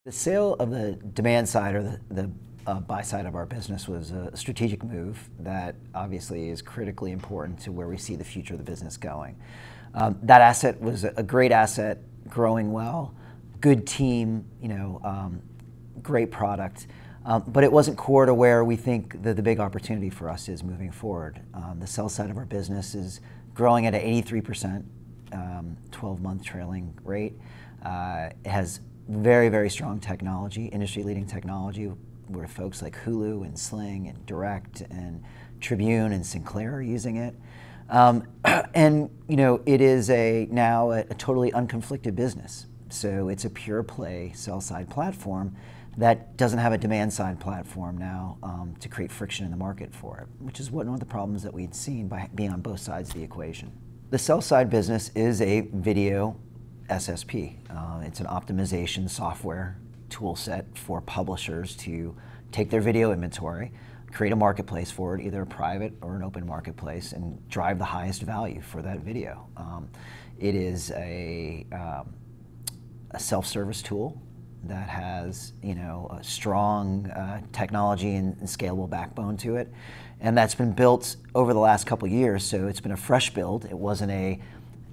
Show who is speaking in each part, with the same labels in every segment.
Speaker 1: The sale of the demand side or the buy side of our business was a strategic move that obviously is critically important to where we see the future of the business going. That asset was a great asset, growing well, good team, great product, but it wasn't core to where we think that the big opportunity for us is moving forward. The sell side of our business is growing at an 83% 12-month trailing rate. It has very, very strong technology, industry-leading technology, where folks like Hulu and Sling and Direct and Tribune and Sinclair are using it. It is now a totally unconflicted business. So it's a pure play sell-side platform that doesn't have a demand-side platform now to create friction in the market for it, which is one of the problems that we'd seen by being on both sides of the equation. The sell-side business is a video SSP. It's an optimization software tool set for publishers to take their video inventory, create a marketplace for it, either a private or an open marketplace, and drive the highest value for that video. It is a self-service tool that has a strong technology and scalable backbone to it, and that's been built over the last couple of years. So it's been a fresh build. It wasn't a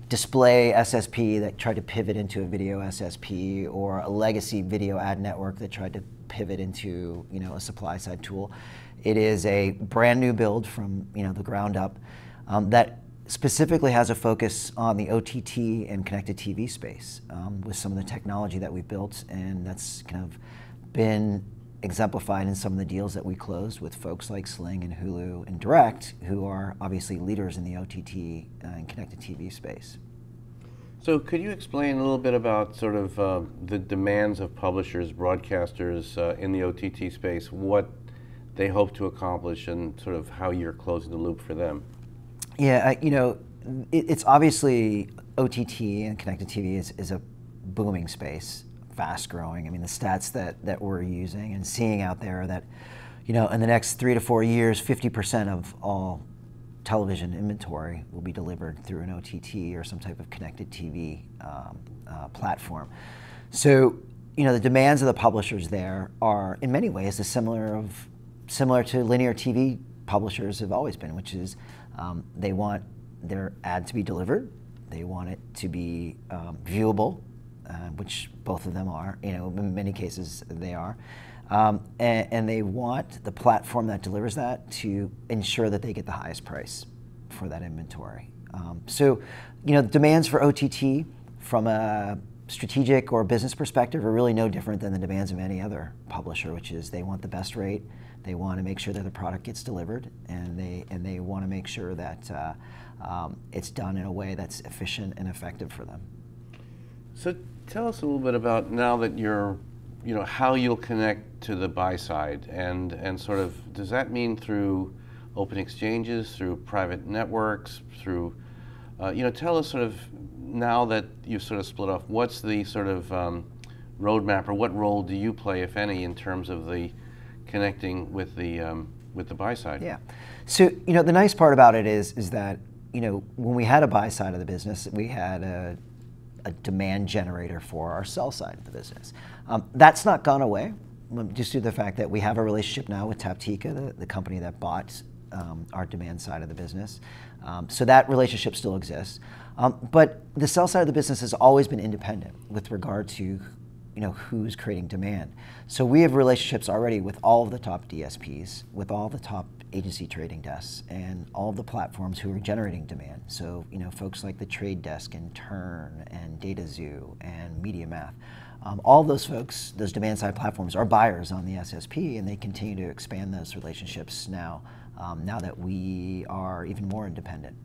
Speaker 1: display SSP that tried to pivot into a video SSP, or a legacy video ad network that tried to pivot into a supply side tool. It is a brand new build from the ground up that specifically has a focus on the OTT and connected TV space with some of the technology that we've built, and that's kind of been exemplified in some of the deals that we closed with folks like Sling and Hulu and Direct, who are obviously leaders in the OTT and connected TV space.
Speaker 2: So could you explain a little bit about sort of the demands of publishers, broadcasters in the OTT space, what they hope to accomplish, and sort of how you're closing the loop for them?
Speaker 1: Yeah, it's obviously OTT and connected TV is a booming space, fast growing. I mean, the stats that we're using and seeing out there are that, in the next 3 to 4 years, 50% of all television inventory will be delivered through an OTT or some type of connected TV platform. So, the demands of the publishers there are, in many ways, similar to linear TV publishers have always been, which is they want their ad to be delivered, they want it to be viewable, which both of them are, in many cases they are, and they want the platform that delivers that to ensure that they get the highest price for that inventory. So, demands for OTT from a strategic or business perspective are really no different than the demands of any other publisher, which is they want the best rate, they want to make sure that the product gets delivered, and they want to make sure that it's done in a way that's efficient and effective for them.
Speaker 2: So tell us a little bit about, now that you're, how you'll connect to the buy side, and sort of, does that mean through open exchanges, through private networks, through, tell us sort of, now that you've sort of split off, what's the sort of roadmap, or what role do you play, if any, in terms of the connecting with the buy side?
Speaker 1: Yeah. So, the nice part about it is that, when we had a buy side of the business, we had a demand generator for our sell side of the business. That's not gone away, just due to the fact that we have a relationship now with Taptica, the company that bought our demand side of the business. So that relationship still exists. But the sell side of the business has always been independent with regard to who's creating demand. So we have relationships already with all of the top DSPs, with all the top agency trading desks, and all of the platforms who are generating demand. So folks like the Trade Desk and Turn and DataZoo and MediaMath. All those folks, those demand side platforms, are buyers on the SSP, and they continue to expand those relationships now, now that we are even more independent.